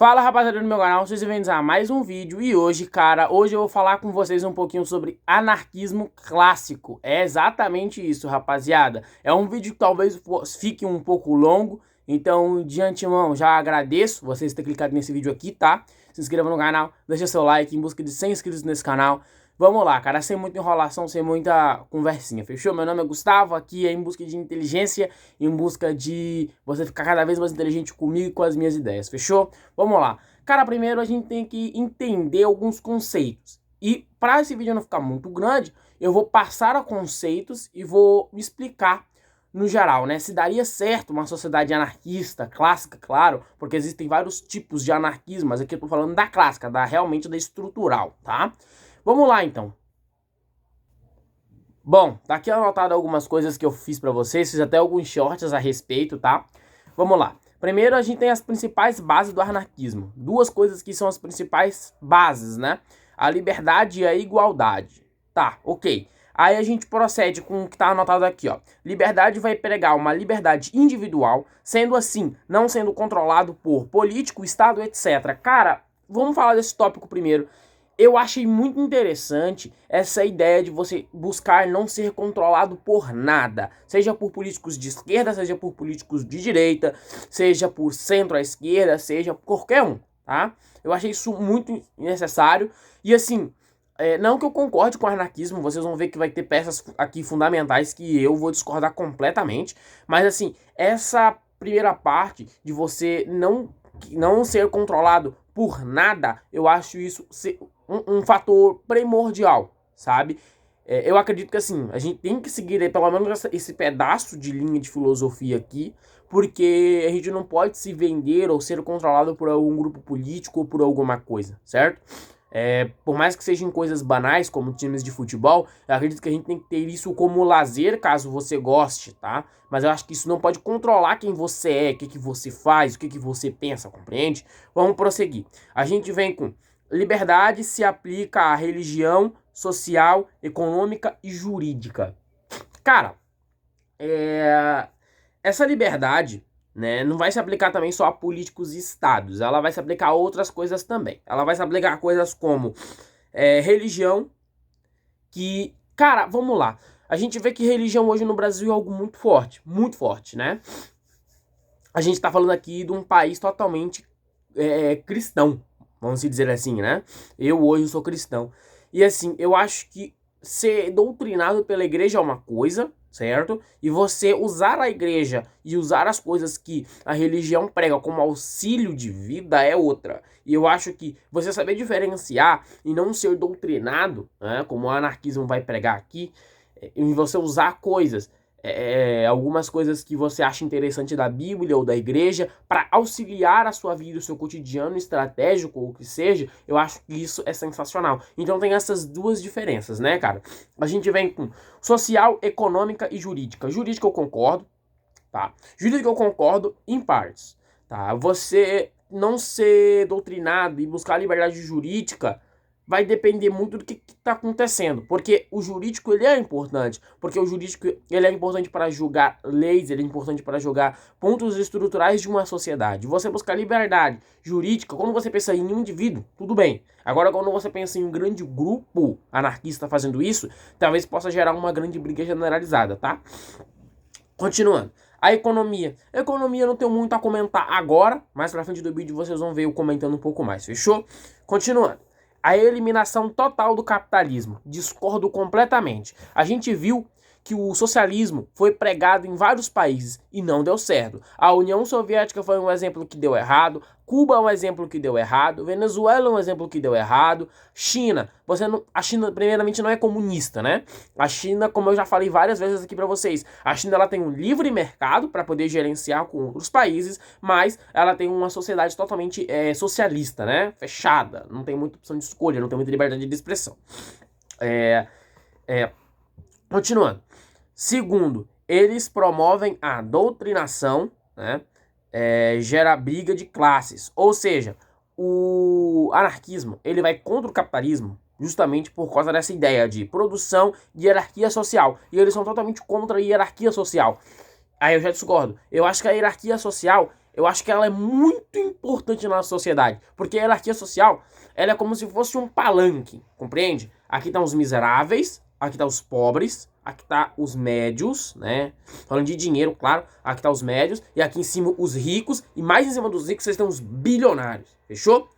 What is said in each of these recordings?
Fala rapaziada do meu canal, sejam bem-vindos a mais um vídeo. E hoje, cara, hoje eu vou falar com vocês um pouquinho sobre anarquismo clássico. É exatamente isso, rapaziada. É um vídeo que talvez fique um pouco longo, então de antemão já agradeço vocês terem clicado nesse vídeo aqui, tá? Se inscreva no canal, deixa seu like em busca de 100 inscritos nesse canal. Vamos lá, cara, sem muita enrolação, sem muita conversinha, fechou? Meu nome é Gustavo, aqui é em busca de inteligência, em busca de você ficar cada vez mais inteligente comigo e com as minhas ideias, fechou? Vamos lá. Cara, primeiro a gente tem que entender alguns conceitos. E para esse vídeo não ficar muito grande, eu vou passar a conceitos e vou explicar no geral, né? Se daria certo uma sociedade anarquista, clássica, claro, porque existem vários tipos de anarquismo, mas aqui eu tô falando da clássica, realmente da estrutural, tá? Vamos lá, então. Bom, tá aqui anotado algumas coisas que eu fiz pra vocês, fiz até alguns shorts a respeito, tá? Vamos lá. Primeiro, a gente tem as principais bases do anarquismo. Duas coisas que são as principais bases, né? A liberdade e a igualdade. Tá, ok. Aí a gente procede com o que tá anotado aqui, ó. Liberdade vai pregar uma liberdade individual, sendo assim, não sendo controlado por político, Estado, etc. Cara, vamos falar desse tópico primeiro. Eu achei muito interessante essa ideia de você buscar não ser controlado por nada, seja por políticos de esquerda, seja por políticos de direita, seja por centro à esquerda, seja por qualquer um, tá? Eu achei isso muito necessário e assim, não que eu concorde com o anarquismo, vocês vão ver que vai ter peças aqui fundamentais que eu vou discordar completamente, mas assim, essa primeira parte de você não ser controlado por nada, eu acho isso um fator primordial, sabe? Eu acredito que assim, a gente tem que seguir aí, pelo menos esse pedaço de linha de filosofia aqui, porque a gente não pode se vender ou ser controlado por algum grupo político ou por alguma coisa, certo? Por mais que sejam coisas banais, como times de futebol, eu acredito que a gente tem que ter isso como lazer, caso você goste, tá? Mas eu acho que isso não pode controlar quem você é, o que você faz, o que você pensa, compreende? Vamos prosseguir. A gente vem com liberdade se aplica à religião, social, econômica e jurídica. Cara, essa liberdade, né, não vai se aplicar também só a políticos e estados, ela vai se aplicar a outras coisas também. Ela vai se aplicar a coisas como religião, que, cara, vamos lá. A gente vê que religião hoje no Brasil é algo muito forte, né? A gente tá falando aqui de um país totalmente cristão, vamos dizer assim, né? Eu hoje sou cristão. E assim, eu acho que ser doutrinado pela igreja é uma coisa, certo? E você usar a igreja e usar as coisas que a religião prega como auxílio de vida é outra. E eu acho que você saber diferenciar e não ser doutrinado, né, como o anarquismo vai pregar aqui, e você usar coisas, algumas coisas que você acha interessante da Bíblia ou da igreja para auxiliar a sua vida, o seu cotidiano estratégico ou o que seja, eu acho que isso é sensacional. Então tem essas duas diferenças, né, cara? A gente vem com social, econômica e jurídica. Jurídica eu concordo, tá? Jurídica eu concordo em partes, tá? Você não ser doutrinado e buscar a liberdade jurídica vai depender muito do que está acontecendo, porque o jurídico ele é importante, porque o jurídico ele é importante para julgar leis, ele é importante para julgar pontos estruturais de uma sociedade. Você buscar liberdade jurídica, quando você pensa em um indivíduo, tudo bem. Agora, quando você pensa em um grande grupo anarquista fazendo isso, talvez possa gerar uma grande briga generalizada, tá? Continuando. A economia. A economia eu não tenho muito a comentar agora, mais pra frente do vídeo vocês vão ver eu comentando um pouco mais, fechou? Continuando. A eliminação total do capitalismo. Discordo completamente. A gente viu que o socialismo foi pregado em vários países e não deu certo. A União Soviética foi um exemplo que deu errado, Cuba é um exemplo que deu errado, Venezuela é um exemplo que deu errado, China, a China primeiramente não é comunista, né? A China, como eu já falei várias vezes aqui pra vocês, a China ela tem um livre mercado para poder gerenciar com outros países, mas ela tem uma sociedade totalmente socialista, né? Fechada, não tem muita opção de escolha, não tem muita liberdade de expressão. Continuando. Segundo, eles promovem a doutrinação, né? Gera briga de classes. Ou seja, o anarquismo ele vai contra o capitalismo justamente por causa dessa ideia de produção e hierarquia social. E eles são totalmente contra a hierarquia social. Aí eu já discordo. Eu acho que a hierarquia social eu acho que ela é muito importante na sociedade, porque a hierarquia social, ela é como se fosse um palanque, compreende? Aqui estão os miseráveis, aqui estão os pobres, aqui tá os médios, né? Falando de dinheiro, claro, aqui tá os médios, e aqui em cima os ricos, e mais em cima dos ricos vocês têm os bilionários, fechou?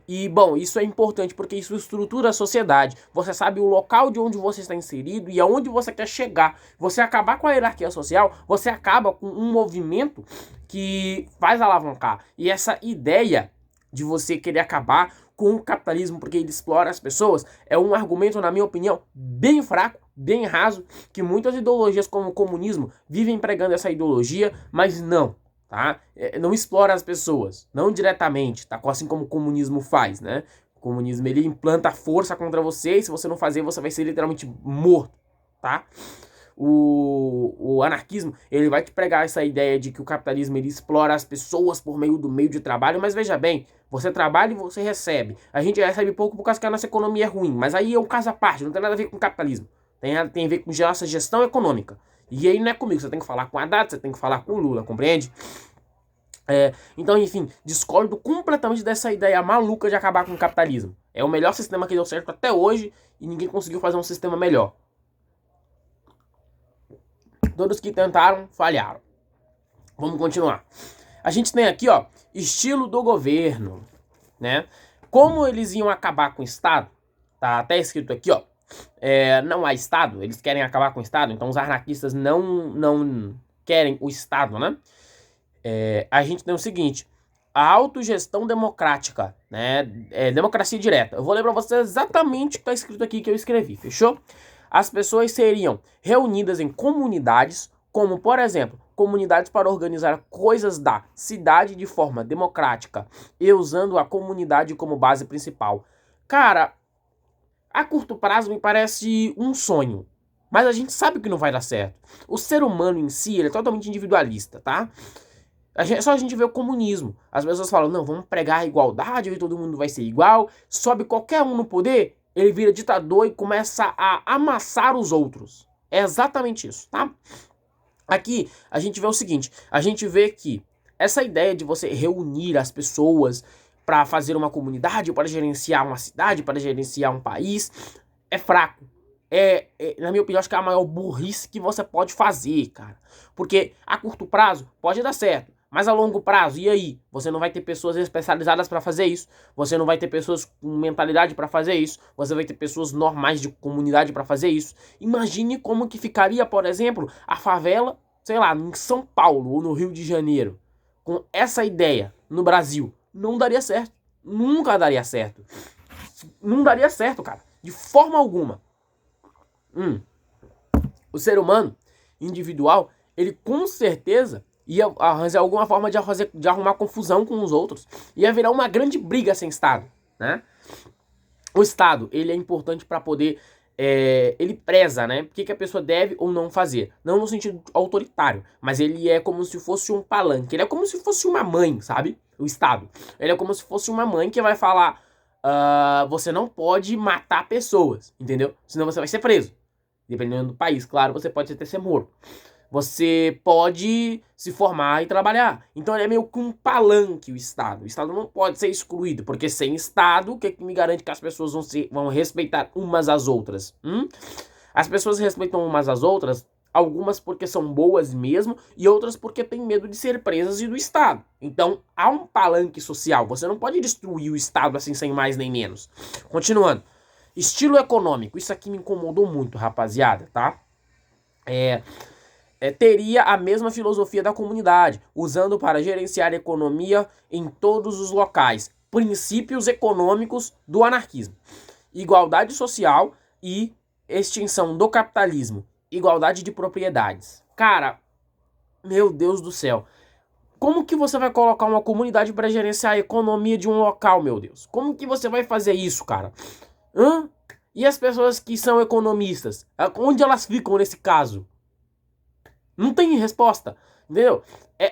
E, bom, isso é importante porque isso estrutura a sociedade. Você sabe o local de onde você está inserido e aonde você quer chegar. Você acabar com a hierarquia social, você acaba com um movimento que faz alavancar. E essa ideia de você querer acabar com o capitalismo porque ele explora as pessoas é um argumento, na minha opinião, bem fraco, bem raso, que muitas ideologias como o comunismo vivem pregando essa ideologia, mas não. Tá? Não explora as pessoas, não diretamente, tá? Assim como o comunismo faz, né? O comunismo, ele implanta força contra você, e se você não fazer, você vai ser literalmente morto, tá? O anarquismo, ele vai te pregar essa ideia de que o capitalismo, ele explora as pessoas por meio do meio de trabalho, mas veja bem, você trabalha e você recebe. A gente recebe pouco por causa que a nossa economia é ruim, mas aí é um caso à parte, não tem nada a ver com capitalismo, tem a ver com nossa gestão econômica. E aí não é comigo, você tem que falar com a Haddad, você tem que falar com o Lula, compreende? Então, enfim, discordo completamente dessa ideia maluca de acabar com o capitalismo. É o melhor sistema que deu certo até hoje e ninguém conseguiu fazer um sistema melhor. Todos que tentaram, falharam. Vamos continuar. A gente tem aqui, ó, estilo do governo, né? Como eles iam acabar com o Estado, tá até escrito aqui, ó, não há Estado, eles querem acabar com o Estado, então os anarquistas não querem o Estado, né? A gente tem o seguinte, a autogestão democrática, né? Democracia direta. Eu vou ler pra vocês exatamente o que tá escrito aqui que eu escrevi, fechou? As pessoas seriam reunidas em comunidades, como, por exemplo, comunidades para organizar coisas da cidade de forma democrática e usando a comunidade como base principal. Cara, a curto prazo me parece um sonho, mas a gente sabe que não vai dar certo. O ser humano em si, ele é totalmente individualista, tá? Só a gente vê o comunismo. As pessoas falam, não, vamos pregar a igualdade e todo mundo vai ser igual. Sobe qualquer um no poder, ele vira ditador e começa a amassar os outros. É exatamente isso, tá? Aqui a gente vê o seguinte, a gente vê que essa ideia de você reunir as pessoas para fazer uma comunidade, para gerenciar uma cidade, para gerenciar um país, é fraco. Na minha opinião, acho que é a maior burrice que você pode fazer, cara. Porque a curto prazo pode dar certo. Mas a longo prazo, e aí? Você não vai ter pessoas especializadas para fazer isso. Você não vai ter pessoas com mentalidade para fazer isso. Você vai ter pessoas normais de comunidade para fazer isso. Imagine como que ficaria, por exemplo, a favela, sei lá, em São Paulo ou no Rio de Janeiro. Com essa ideia no Brasil. Não daria certo. Nunca daria certo. Não daria certo, cara. De forma alguma. O ser humano individual, ele com certeza ia arranjar alguma forma de arrumar confusão com os outros. Ia virar uma grande briga sem Estado, né? O Estado, ele é importante para poder... ele preza, né? O que a pessoa deve ou não fazer. Não no sentido autoritário, mas ele é como se fosse um palanque. Ele é como se fosse uma mãe, sabe? O Estado. Ele é como se fosse uma mãe que vai falar... você não pode matar pessoas, entendeu? Senão você vai ser preso. Dependendo do país, claro, você pode até ser morto. Você pode se formar e trabalhar. Então ele é meio que um palanque, o Estado. O Estado não pode ser excluído, porque sem Estado, o que me garante que as pessoas vão respeitar umas às outras? As pessoas respeitam umas às outras, algumas porque são boas mesmo, e outras porque têm medo de ser presas e do Estado. Então há um palanque social. Você não pode destruir o Estado assim sem mais nem menos. Continuando. Estilo econômico. Isso aqui me incomodou muito, rapaziada, tá? Teria a mesma filosofia da comunidade, usando para gerenciar a economia em todos os locais. Princípios econômicos do anarquismo. Igualdade social e extinção do capitalismo. Igualdade de propriedades. Cara, meu Deus do céu. Como que você vai colocar uma comunidade para gerenciar a economia de um local, meu Deus? Como que você vai fazer isso, cara? E as pessoas que são economistas? Onde elas ficam nesse caso? Não tem resposta, entendeu?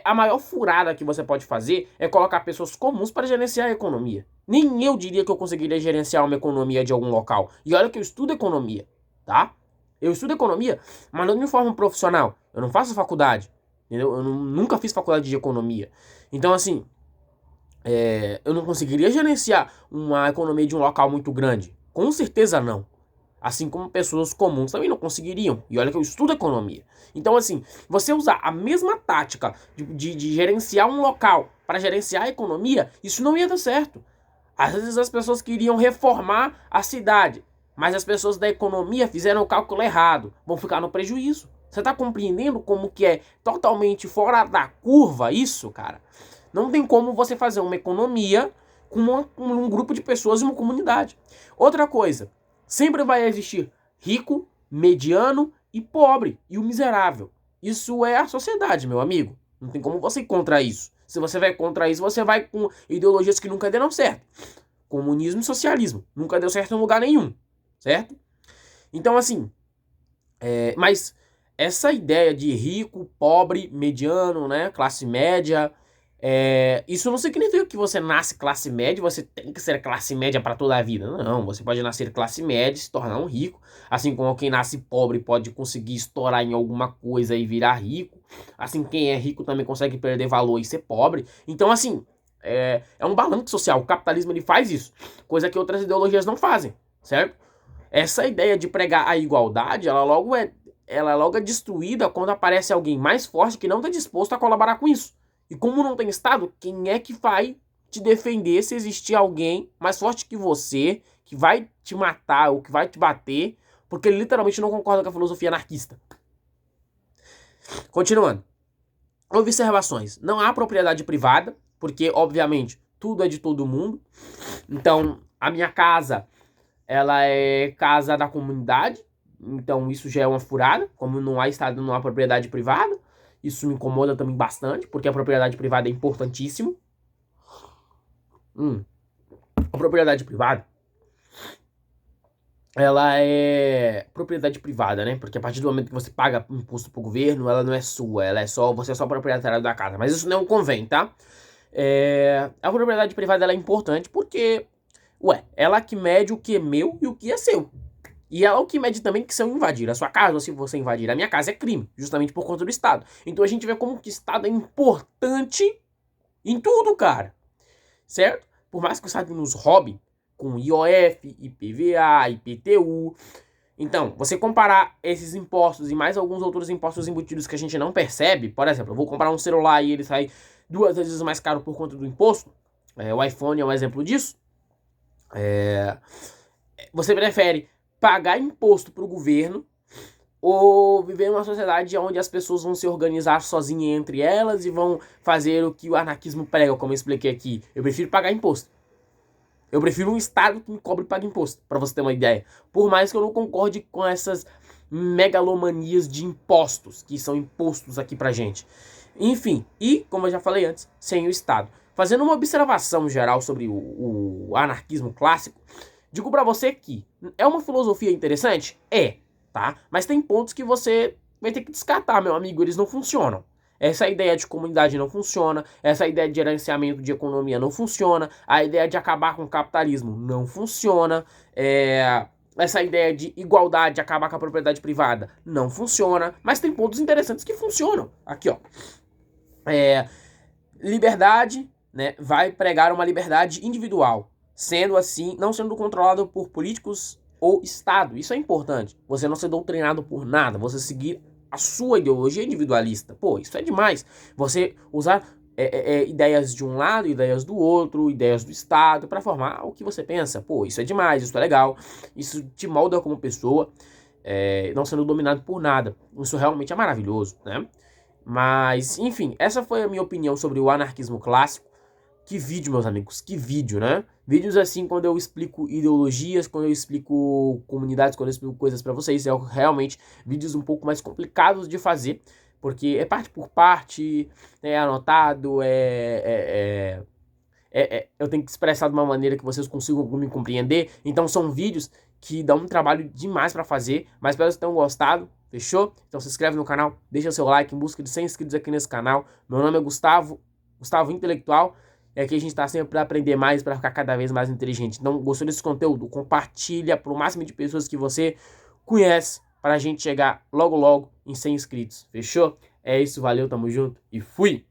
A maior furada que você pode fazer é colocar pessoas comuns para gerenciar a economia. Nem eu diria que eu conseguiria gerenciar uma economia de algum local. E olha que eu estudo economia, tá? Eu estudo economia, mas não de forma profissional. Eu não faço faculdade, entendeu? Eu nunca fiz faculdade de economia. Então, assim, eu não conseguiria gerenciar uma economia de um local muito grande. Com certeza não. Assim como pessoas comuns também não conseguiriam. E olha que eu estudo economia. Então, assim, você usar a mesma tática de gerenciar um local para gerenciar a economia, isso não ia dar certo. Às vezes as pessoas queriam reformar a cidade, mas as pessoas da economia fizeram o cálculo errado, vão ficar no prejuízo. Você está compreendendo como que é totalmente fora da curva isso, cara? Não tem como você fazer uma economia com um grupo de pessoas e uma comunidade. Outra coisa, sempre vai existir rico, mediano e pobre, e o miserável. Isso é a sociedade, meu amigo. Não tem como você ir contra isso. Se você vai contra isso, você vai com ideologias que nunca deram certo. Comunismo e socialismo. Nunca deu certo em lugar nenhum. Certo? Então, assim, mas essa ideia de rico, pobre, mediano, né, classe média, isso não significa que você nasce classe média e você tem que ser classe média para toda a vida. Não, você pode nascer classe média e se tornar um rico, assim como quem nasce pobre pode conseguir estourar em alguma coisa e virar rico, assim quem é rico também consegue perder valor e ser pobre. Então, assim, é um balanço social. O capitalismo ele faz isso, coisa que outras ideologias não fazem, certo? Essa ideia de pregar a igualdade, ela logo é destruída quando aparece alguém mais forte que não está disposto a colaborar com isso. E como não tem Estado, quem é que vai te defender se existir alguém mais forte que você, que vai te matar ou que vai te bater, porque ele literalmente não concorda com a filosofia anarquista? Continuando. Observações. Não há propriedade privada, porque, obviamente, tudo é de todo mundo. Então, a minha casa, ela é casa da comunidade, então isso já é uma furada, como não há Estado, não há propriedade privada. Isso me incomoda também bastante, porque a propriedade privada é importantíssimo. A propriedade privada, ela é propriedade privada, né? Porque a partir do momento que você paga imposto pro governo, ela não é sua, você é só proprietário da casa. Mas isso não convém, tá? A propriedade privada ela é importante porque, ela que mede o que é meu e o que é seu. E ela é o que mede também que se eu invadir a sua casa, ou se você invadir a minha casa, é crime, justamente por conta do Estado. Então a gente vê como que o Estado é importante em tudo, cara. Certo? Por mais que o Estado nos roube com IOF, IPVA, IPTU. Então, você comparar esses impostos e mais alguns outros impostos embutidos que a gente não percebe, por exemplo, eu vou comprar um celular e ele sai 2 vezes mais caro por conta do imposto. O iPhone é um exemplo disso. Você prefere pagar imposto para o governo ou viver numa sociedade onde as pessoas vão se organizar sozinhas entre elas e vão fazer o que o anarquismo prega, como eu expliquei aqui? Eu prefiro pagar imposto. Eu prefiro um Estado que me cobre e pague imposto, para você ter uma ideia. Por mais que eu não concorde com essas megalomanias de impostos que são impostos aqui pra gente. Enfim, e como eu já falei antes, sem o Estado. Fazendo uma observação geral sobre o anarquismo clássico, digo pra você que é uma filosofia interessante? Tá? Mas tem pontos que você vai ter que descartar, meu amigo, eles não funcionam. Essa ideia de comunidade não funciona, essa ideia de gerenciamento de economia não funciona, a ideia de acabar com o capitalismo não funciona, essa ideia de igualdade, de acabar com a propriedade privada não funciona, mas tem pontos interessantes que funcionam. Aqui, ó. Liberdade, né, vai pregar uma liberdade individual, sendo assim, não sendo controlado por políticos ou Estado. Isso é importante. Você não ser doutrinado por nada, você seguir a sua ideologia individualista. Pô, isso é demais. Você usar ideias de um lado, ideias do outro, ideias do Estado, para formar o que você pensa. Pô, isso é demais, isso é legal. Isso te molda como pessoa, não sendo dominado por nada. Isso realmente é maravilhoso, né? Mas, enfim, essa foi a minha opinião sobre o anarquismo clássico. Que vídeo, meus amigos, que vídeo, né? Vídeos assim, quando eu explico ideologias, quando eu explico comunidades, quando eu explico coisas pra vocês, realmente vídeos um pouco mais complicados de fazer, porque é parte por parte, é anotado, eu tenho que expressar de uma maneira que vocês consigam me compreender, então são vídeos que dão um trabalho demais pra fazer, mas espero que vocês tenham gostado, fechou? Então se inscreve no canal, deixa seu like, em busca de 100 inscritos aqui nesse canal. Meu nome é Gustavo Intelectual. Aqui a gente tá sempre para aprender mais, para ficar cada vez mais inteligente. Então, gostou desse conteúdo? Compartilha para o máximo de pessoas que você conhece, pra gente chegar logo logo em 100 inscritos. Fechou? É isso, valeu, tamo junto e fui!